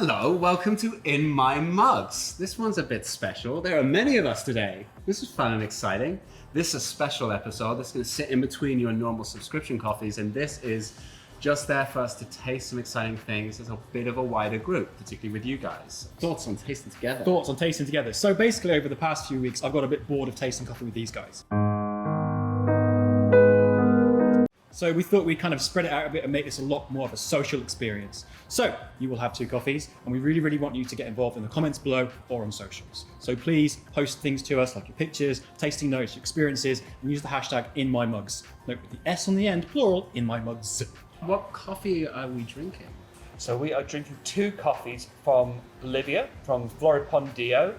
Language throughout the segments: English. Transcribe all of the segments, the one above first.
Hello, welcome to In My Mugs. This one's a bit special. There are many of us today. This is fun and exciting. This is a special episode that's going to sit in between your normal subscription coffees, and this is just there for us to taste some exciting things as a bit of a wider group, particularly with you guys. Thoughts on tasting together? Thoughts on tasting together. So basically over the past few weeks, I've got a bit bored of tasting coffee with these guys. So we thought we'd kind of spread it out a bit and make this a lot more of a social experience. So you will have two coffees, and we really, really want you to get involved in the comments below or on socials. So please post things to us like your pictures, tasting notes, your experiences, and use the hashtag InMyMugs. Note with the S on the end, plural, InMyMugs. What coffee are we drinking? So we are drinking two coffees from Bolivia, from Floripondio.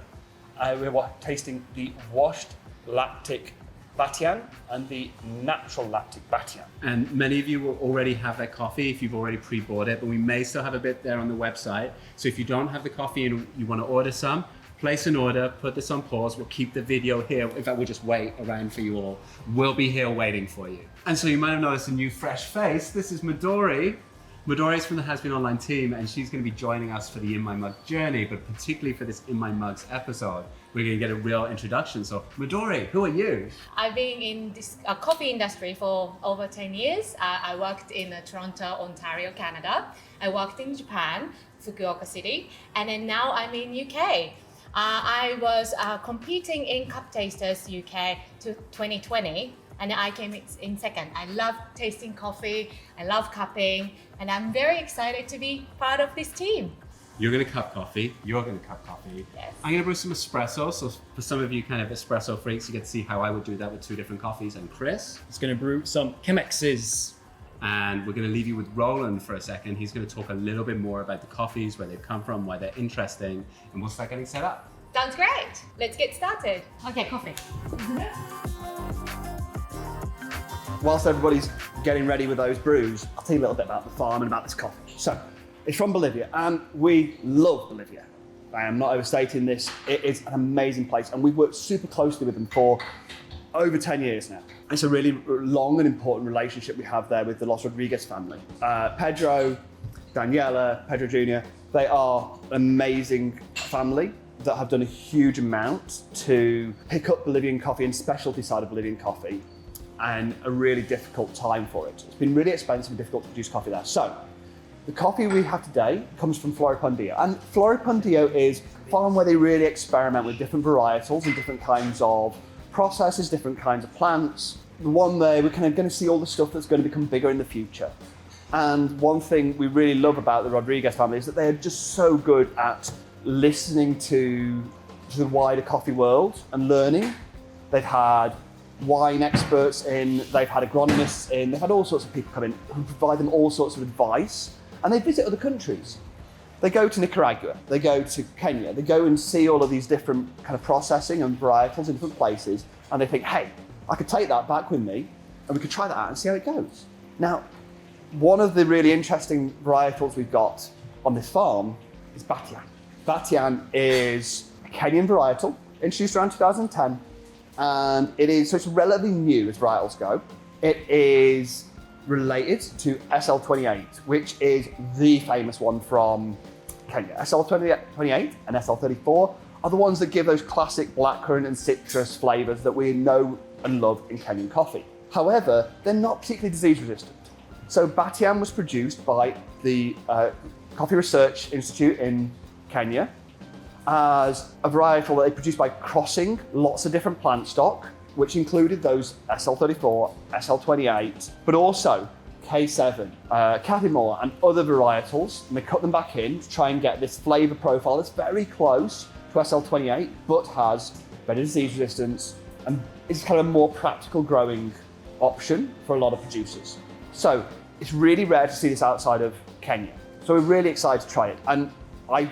We're tasting the washed lactic Batian and the natural lactic Batian. And many of you will already have that coffee if you've already pre-bought it, but we may still have a bit there on the website. So if you don't have the coffee and you want to order some, place an order, put this on pause. We'll keep the video here. In fact, we'll just wait around for you all. We'll be here waiting for you. And so you might have noticed a new fresh face. This is Midori. Midori is from the Hasbean online team, and she's going to be joining us for the In My Mug journey, but particularly for this In My Mugs episode, we're going to get a real introduction. So Midori, who are you? I've been in this coffee industry for over 10 years. I worked in Toronto, Ontario, Canada. I worked in Japan, Fukuoka City, and then now I'm in UK. I was competing in Cup Tasters UK to 2020, and I came in second. I love tasting coffee, I love cupping, and I'm very excited to be part of this team. You're going to cup coffee, you're going to cup coffee. Yes. I'm going to brew some espresso, so for some of you kind of espresso freaks, you get to see how I would do that with two different coffees. And Chris. It's going to brew some Chemexes. And we're going to leave you with Roland for a second. He's going to talk a little bit more about the coffees, where they've come from, why they're interesting, and we'll start getting set up. Sounds great. Let's get started. Okay, coffee. Whilst everybody's getting ready with those brews, I'll tell you a little bit about the farm and about this coffee. So, it's from Bolivia, and we love Bolivia. I am not overstating this. It is an amazing place, and we've worked super closely with them for over 10 years now. It's a really long and important relationship we have there with the Los Rodriguez family. Pedro, Daniela, Pedro Jr., they are an amazing family that have done a huge amount to pick up Bolivian coffee and specialty side of Bolivian coffee, and a really difficult time for it. It's been really expensive and difficult to produce coffee there. So, the coffee we have today comes from Floripondio, and Floripondio is a farm where they really experiment with different varietals and different kinds of processes, different kinds of plants. The one there, we're kind of going to see all the stuff that's going to become bigger in the future. And one thing we really love about the Rodriguez family is that they are just so good at listening to the wider coffee world and learning. They've had wine experts in, they've had agronomists in, they've had all sorts of people come in who provide them all sorts of advice, and they visit other countries. They go to Nicaragua, they go to Kenya, they go and see all of these different kind of processing and varietals in different places, and they think, hey, I could take that back with me and we could try that out and see how it goes. Now, one of the really interesting varietals we've got on this farm is Batian. Batian is a Kenyan varietal, introduced around 2010, and so it's relatively new as varietals go. It is related to SL28, which is the famous one from Kenya. SL28 and SL34 are the ones that give those classic blackcurrant and citrus flavors that we know and love in Kenyan coffee. However, they're not particularly disease resistant. So Batian was produced by the Coffee Research Institute in Kenya as a varietal that they produced by crossing lots of different plant stock, which included those SL34, SL28, but also K7, Catimor, and other varietals. And they cut them back in to try and get this flavor profile that's very close to SL28, but has better disease resistance and is kind of a more practical growing option for a lot of producers. So it's really rare to see this outside of Kenya. So we're really excited to try it. And I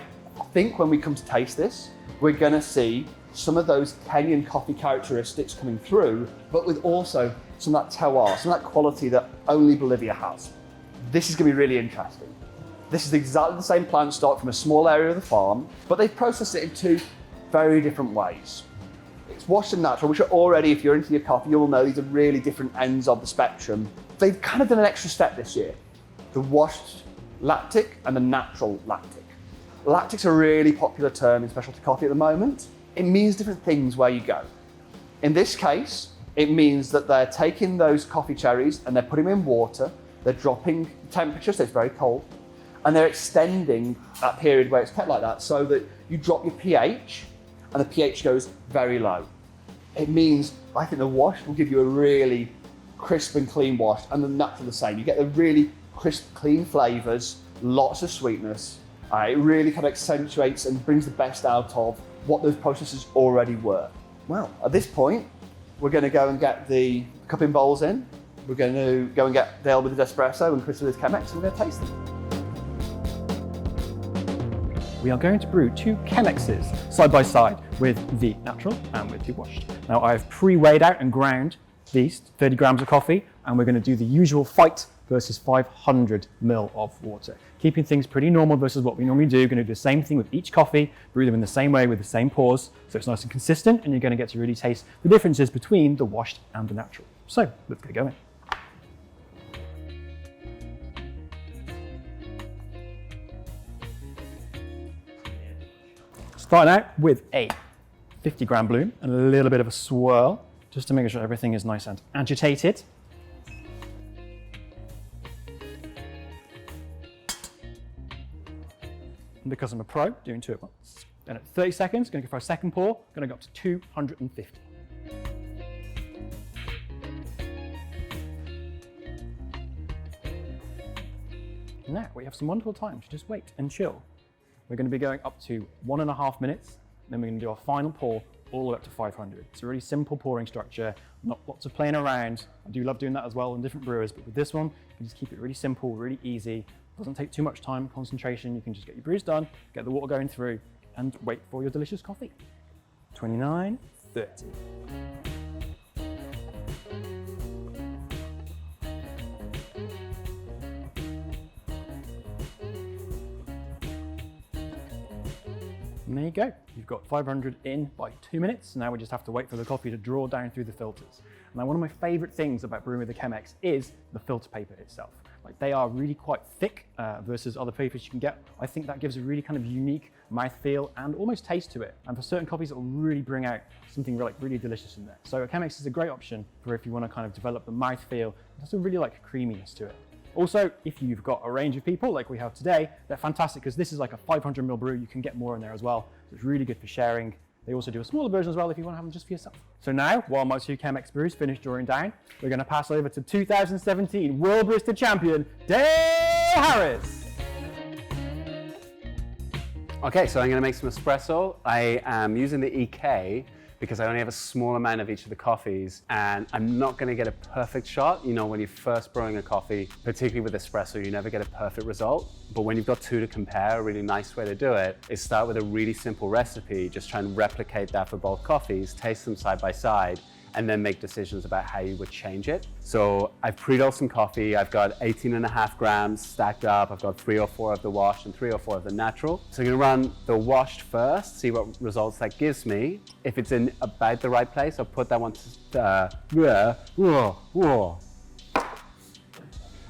think when we come to taste this, we're gonna see some of those Kenyan coffee characteristics coming through, but with also some of that terroir, some of that quality that only Bolivia has. This is gonna be really interesting. This is exactly the same plant stock from a small area of the farm, but they've processed it in two very different ways. It's washed and natural, which are already, if you're into your coffee, you will know these are really different ends of the spectrum. They've kind of done an extra step this year. The washed lactic and the natural lactic. Lactic's a really popular term in specialty coffee at the moment. It means different things where you go. In this case, it means that they're taking those coffee cherries and they're putting them in water, they're dropping the temperature so it's very cold, and they're extending that period where it's kept like that so that you drop your pH and the pH goes very low. It means, I think the wash will give you a really crisp and clean wash, and the natural the same. You get the really crisp, clean flavors, lots of sweetness. It really kind of accentuates and brings the best out of what those processes already were. Well, at this point, we're going to go and get the cupping bowls in. We're going to go and get Dale with his espresso and Chris with his Chemex, and we're going to taste them. We are going to brew 2 Chemexes side by side with the natural and with the washed. Now I've pre-weighed out and ground these 30 grams of coffee, and we're going to do the usual fight versus 500 ml of water. Keeping things pretty normal versus what we normally do. Going to do the same thing with each coffee, brew them in the same way with the same pours, so it's nice and consistent, and you're going to get to really taste the differences between the washed and the natural. So let's get going. Starting out with a 50 gram bloom and a little bit of a swirl, just to make sure everything is nice and agitated. And because I'm a pro, doing 2 at once. Then at 30 seconds, going to go for a second pour, going to go up to 250. Now we have some wonderful time to just wait and chill. We're going to be going up to 1.5 minutes, then we're going to do our final pour all the way up to 500. It's a really simple pouring structure, not lots of playing around. I do love doing that as well in different brewers, but with this one, you can just keep it really simple, really easy. Doesn't take too much time, concentration. You can just get your brews done, get the water going through, and wait for your delicious coffee. 29, 30. And there you go. You've got 500 in by 2 minutes. Now we just have to wait for the coffee to draw down through the filters. Now, one of my favorite things about brewing with the Chemex is the filter paper itself. Like, they are really quite thick versus other papers you can get. I think that gives a really kind of unique mouthfeel and almost taste to it. And for certain coffees, it will really bring out something really delicious in there. So a Chemex is a great option for if you want to kind of develop the mouthfeel. There's a really like creaminess to it. Also, if you've got a range of people like we have today, they're fantastic because this is like a 500 ml brew. You can get more in there as well. So it's really good for sharing. They also do a smaller version as well if you want to have them just for yourself. So now, while my 2 Chemex brews finish drawing down, we're going to pass over to 2017 World Barista Champion, Dale Harris. Okay, so I'm going to make some espresso. I am using the EK because I only have a small amount of each of the coffees, and I'm not going to get a perfect shot. You know, when you're first brewing a coffee, particularly with espresso, you never get a perfect result. But when you've got 2 to compare, a really nice way to do it is start with a really simple recipe, just try and replicate that for both coffees, taste them side by side, and then make decisions about how you would change it. So I've pre-rolled some coffee. I've got 18.5 grams stacked up. I've got 3 or 4 of the washed and 3 or 4 of the natural. So I'm gonna run the washed first, see what results that gives me. If it's in about the right place, I'll put that one to,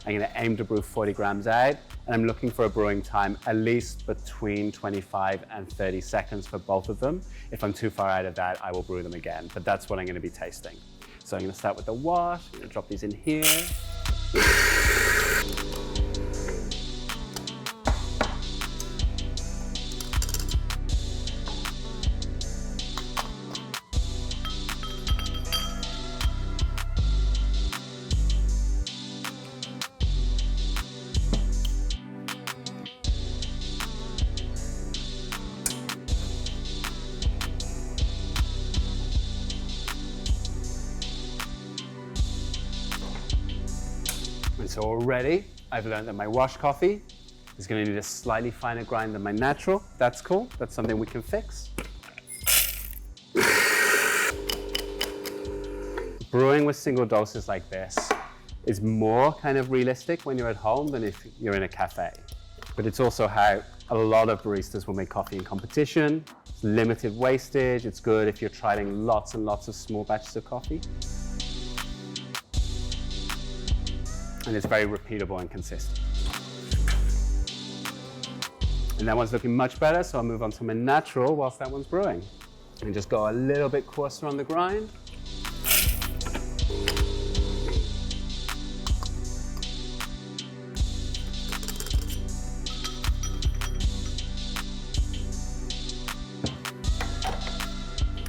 I'm gonna aim to brew 40 grams out, and I'm looking for a brewing time at least between 25 and 30 seconds for both of them. If I'm too far out of that, I will brew them again, but that's what I'm gonna be tasting. So I'm gonna start with the wash. I'm gonna drop these in here. And so already, I've learned that my washed coffee is going to need a slightly finer grind than my natural. That's cool. That's something we can fix. Brewing with single doses like this is more kind of realistic when you're at home than if you're in a cafe. But it's also how a lot of baristas will make coffee in competition. It's limited wastage. It's good if you're trialing lots and lots of small batches of coffee. And it's very repeatable and consistent. And that one's looking much better, so I'll move on to my natural whilst that one's brewing. And just go a little bit coarser on the grind.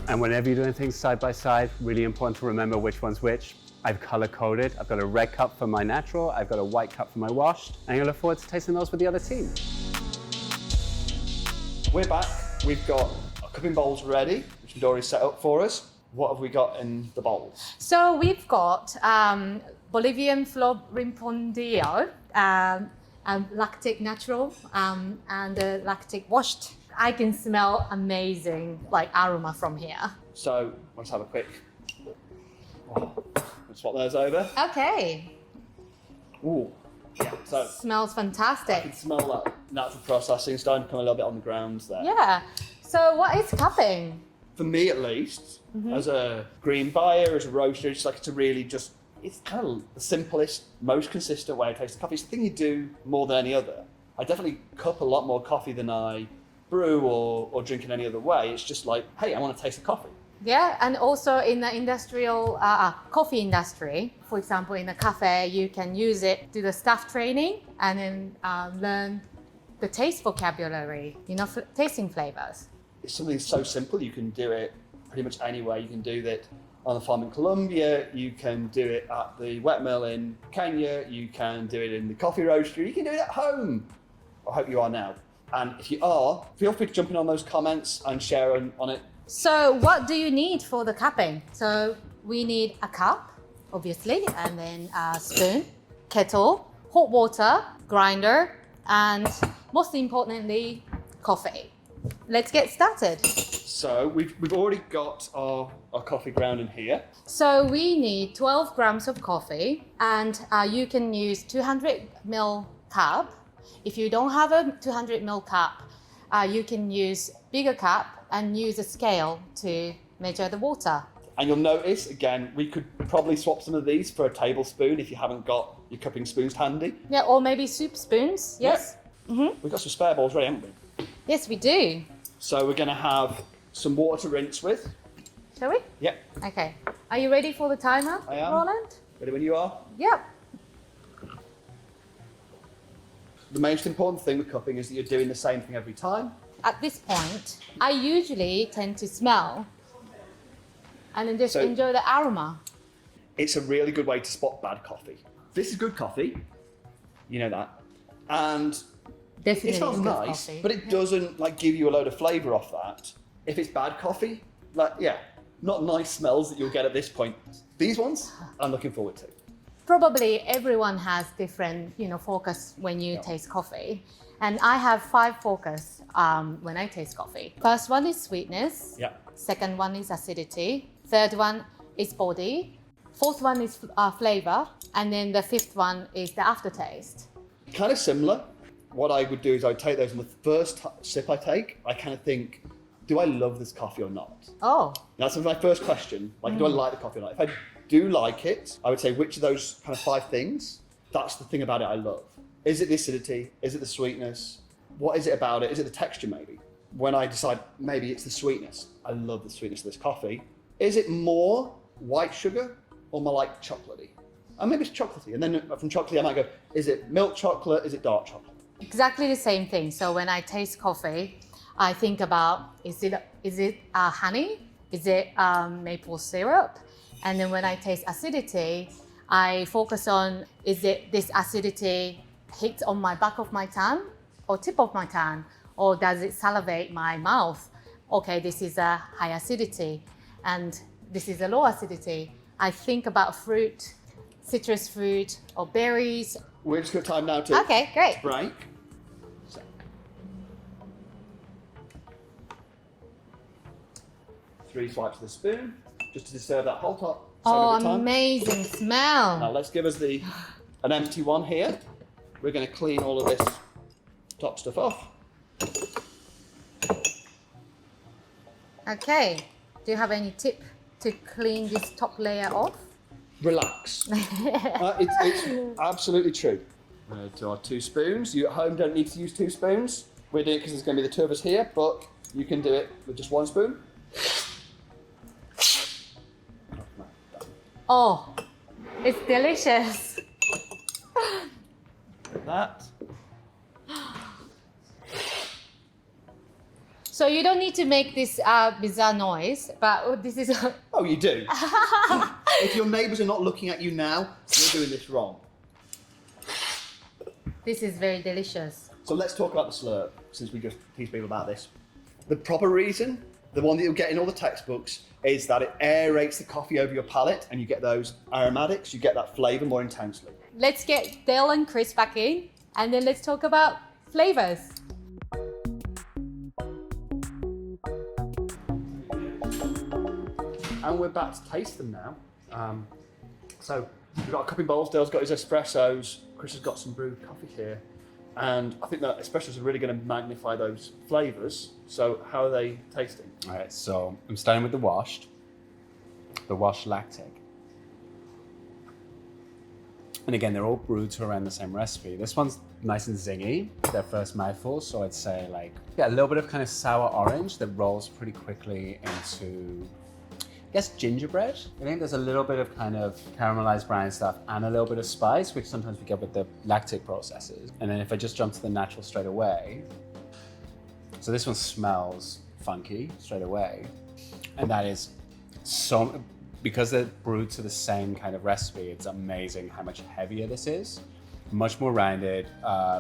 And whenever you're doing things side by side, really important to remember which one's which. I've color coded. I've got a red cup for my natural, I've got a white cup for my washed, and I look forward to tasting those with the other team. We're back. We've got our cupping bowls ready, which Midori's set up for us. What have we got in the bowls? So we've got Bolivian Floripondio, lactic natural, and lactic washed. I can smell amazing aroma from here. So let's have a quick. Let's swap those over. Okay. Ooh. Yeah. So Smells I can fantastic. smell that natural processing starting to come a little bit on the ground there. Yeah. So what is cupping? For me, at least, as a green buyer, as a roaster, it's like it's kind of the simplest, most consistent way to taste the coffee. It's the thing you do more than any other. I definitely cup a lot more coffee than I brew or drink in any other way. It's just like, hey, I want to taste the coffee. Yeah, and also in the industrial coffee industry, for example, in a cafe, you can use it, do the staff training, and then learn the taste vocabulary, tasting flavors. It's something so simple. You can do it pretty much anywhere. You can do that on the farm in Colombia. You can do it at the wet mill in Kenya. You can do it in the coffee roaster. You can do it at home. I hope you are now. And if you are, feel free to jump in on those comments and share on it. So what do you need for the cupping? So we need a cup, obviously, and then a spoon, kettle, hot water, grinder, and most importantly, coffee. Let's get started. So we've already got our coffee ground in here. So we need 12 grams of coffee, and you can use 200 ml cup. If you don't have a 200 ml cup, you can use bigger cup and use a scale to measure the water. And you'll notice, again, we could probably swap some of these for a tablespoon if you haven't got your cupping spoons handy. Yeah, or maybe soup spoons, yes? Yep. Mm-hmm. We've got some spare bowls ready, haven't we? Yes, we do. So we're going to have some water to rinse with. Shall we? Yep. Okay. Are you ready for the timer, I am. Roland? Ready when you are? Yep. The most important thing with cupping is that you're doing the same thing every time. At this point, I usually tend to smell and then just enjoy the aroma. It's a really good way to spot bad coffee. This is good coffee, you know that, and Definitely it smells good nice, coffee. but it doesn't give you a load of flavour off that. If it's bad coffee, not nice smells that you'll get at this point. These ones, I'm looking forward to. Probably everyone has different, focus when you taste coffee. And I have 5 focus when I taste coffee. First one is sweetness. Yeah. Second one is acidity. Third one is body. Fourth one is flavor. And then the fifth one is the aftertaste. Kind of similar. What I would do is I would take those, and the first sip I take, I kind of think, do I love this coffee or not? Oh. That's my first question. Do I like the coffee or not? If I do like it, I would say which of those kind of 5 things, that's the thing about it I love. Is it the acidity? Is it the sweetness? What is it about it? Is it the texture maybe? When I decide maybe it's the sweetness, I love the sweetness of this coffee. Is it more white sugar or more like chocolatey? And maybe it's chocolatey. And then from chocolatey I might go, is it milk chocolate? Is it dark chocolate? Exactly the same thing. So when I taste coffee, I think about, is it honey? Is it maple syrup? And then when I taste acidity, I focus on, is it this acidity hit on my back of my tongue or tip of my tongue? Or does it salivate my mouth? Okay, this is a high acidity and this is a low acidity. I think about fruit, citrus fruit or berries. We're just got time now to great. break. So. 3 swipes of the spoon, just to serve that whole top. Oh, amazing smell. Now let's give us an empty one here. We're going to clean all of this top stuff off. Okay, do you have any tip to clean this top layer off? Relax. It's absolutely true. To our 2 spoons. You at home don't need to use 2 spoons. We're doing it because there's going to be the two of us here, but you can do it with just one spoon. Oh, it's delicious. Like that. So you don't need to make this bizarre noise, but this is. Oh, you do. If your neighbours are not looking at you now, you're doing this wrong. This is very delicious. So let's talk about the slurp, since we just teach people about this. The proper reason, the one that you'll get in all the textbooks, is that it aerates the coffee over your palate and you get those aromatics, you get that flavour more intensely. Let's get Dale and Chris back in, and then let's talk about flavors. And we're back to taste them now. So we've got a cupping bowls, Dale's got his espressos, Chris has got some brewed coffee here. And I think that espressos are really going to magnify those flavours. So how are they tasting? All right, so I'm starting with the washed lactic. And again, they're all brewed to around the same recipe. This one's nice and zingy, their first mouthful. So I'd say like, yeah, a little bit of kind of sour orange that rolls pretty quickly into, I guess, gingerbread. I think there's a little bit of kind of caramelized brown stuff and a little bit of spice, which sometimes we get with the lactic processes. And then if I just jump to the natural straight away, so this one smells funky straight away. And that is so, because they're brewed to the same kind of recipe, it's amazing how much heavier this is. Much more rounded,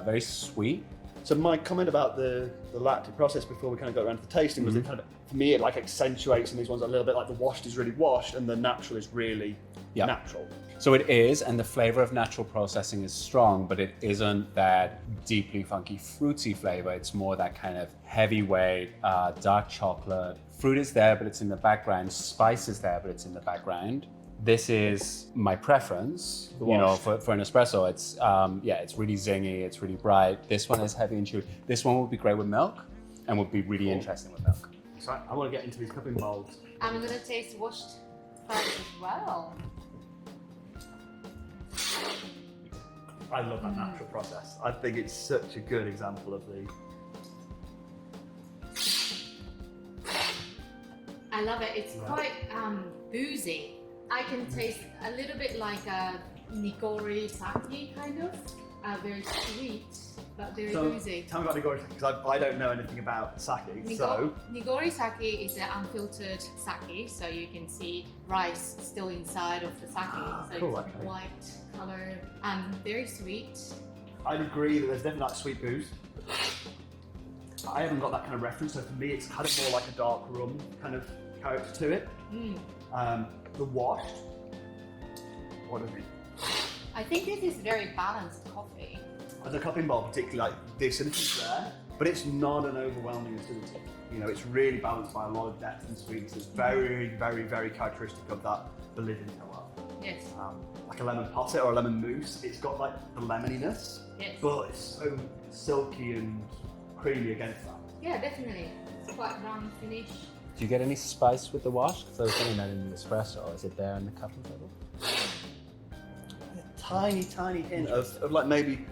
very sweet. So my comment about the lactic process before we kind of got around to the tasting was it kind of, for me, it like accentuates in these ones a little bit, like the washed is really washed and the natural is really natural. So it is, and the flavor of natural processing is strong, but it isn't that deeply funky, fruity flavor. It's more that kind of heavyweight, dark chocolate. Fruit is there, but it's in the background. Spice is there, but it's in the background. This is my preference, you know, for an espresso. It's it's really zingy, it's really bright. This one is heavy and chewy. This one would be great with milk, and would be really interesting with milk. So I want to get into these cupping bowls. I'm gonna taste washed first as well. I love that natural process. I think it's such a good example of the. I love it. It's quite boozy. I can taste a little bit like a nigori sake kind of. Very sweet, but very boozy. Tell me about nigori sake, because I don't know anything about sake. Nigori sake is an unfiltered sake, so you can see rice still inside of the sake. So cool, it's white color and very sweet. I'd agree that there's definitely that sweet booze. I haven't got that kind of reference, so for me it's kind of more like a dark rum kind of character to it. The washed, what do you mean? I think this is very balanced coffee. As a cupping bowl, particularly, like the acidity's there, but it's not an overwhelming acidity. You know, it's really balanced by a lot of depth and sweetness. It's very, very, very characteristic of that Bolivian terroir. Yes. Like a lemon posset or a lemon mousse, it's got like the lemoniness, but it's so silky and creamy against that. Yeah, definitely. It's quite round finish. Do you get any spice with the wash? Because I was getting that in the espresso. Is it there in the cupping table? Tiny hint of like maybe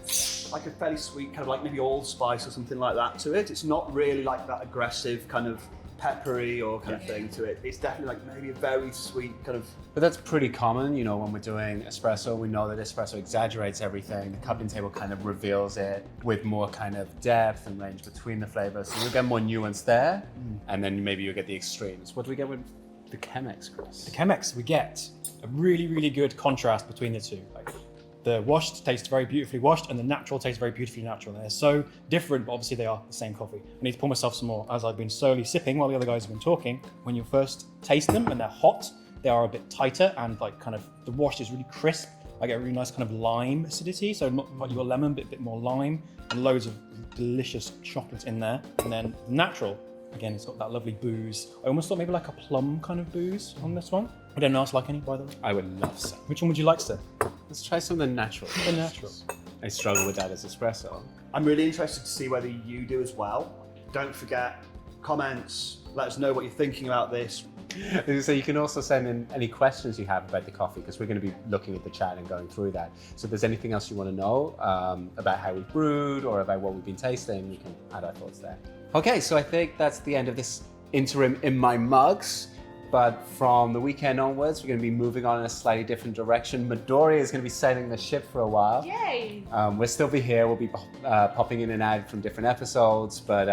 like a fairly sweet kind of like maybe allspice or something like that to it. It's not really like that aggressive kind of peppery or kind of thing to it. It's definitely like maybe a very sweet kind of. But that's pretty common, you know, when we're doing espresso, we know that espresso exaggerates everything. The cupping table kind of reveals it with more kind of depth and range between the flavors. So you'll get more nuance there, and then maybe you'll get the extremes. What do we get with the Chemex, Chris? The Chemex, we get a really, really good contrast between the two. Like, the washed tastes very beautifully washed, and the natural tastes very beautifully natural. And they're so different, but obviously they are the same coffee. I need to pour myself some more, as I've been slowly sipping while the other guys have been talking. When you first taste them and they're hot, they are a bit tighter, and like kind of the washed is really crisp. I get a really nice kind of lime acidity, so not like your lemon, but a bit more lime, and loads of delicious chocolate in there. And then the natural, again, it's got that lovely booze. I almost thought maybe like a plum kind of booze on this one. I don't know if I like any, by the way. I would love some. Which one would you like, sir? Let's try some of the natural. The natural. I struggle with that as espresso. I'm really interested to see whether you do as well. Don't forget, comments, let us know what you're thinking about this. So you can also send in any questions you have about the coffee, because we're going to be looking at the chat and going through that. So if there's anything else you want to know about how we've brewed or about what we've been tasting, we can add our thoughts there. Okay, so I think that's the end of this interim in my mugs. But from the weekend onwards, we're going to be moving on in a slightly different direction. Midori is going to be sailing the ship for a while. Yay! We'll still be here. We'll be popping in and out from different episodes. But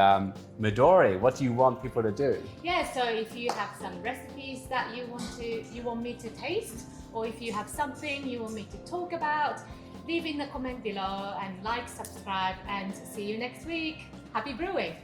Midori, what do you want people to do? Yeah, so if you have some recipes that you want me to taste, or if you have something you want me to talk about, leave in the comment below and like, subscribe, and see you next week. Happy brewing!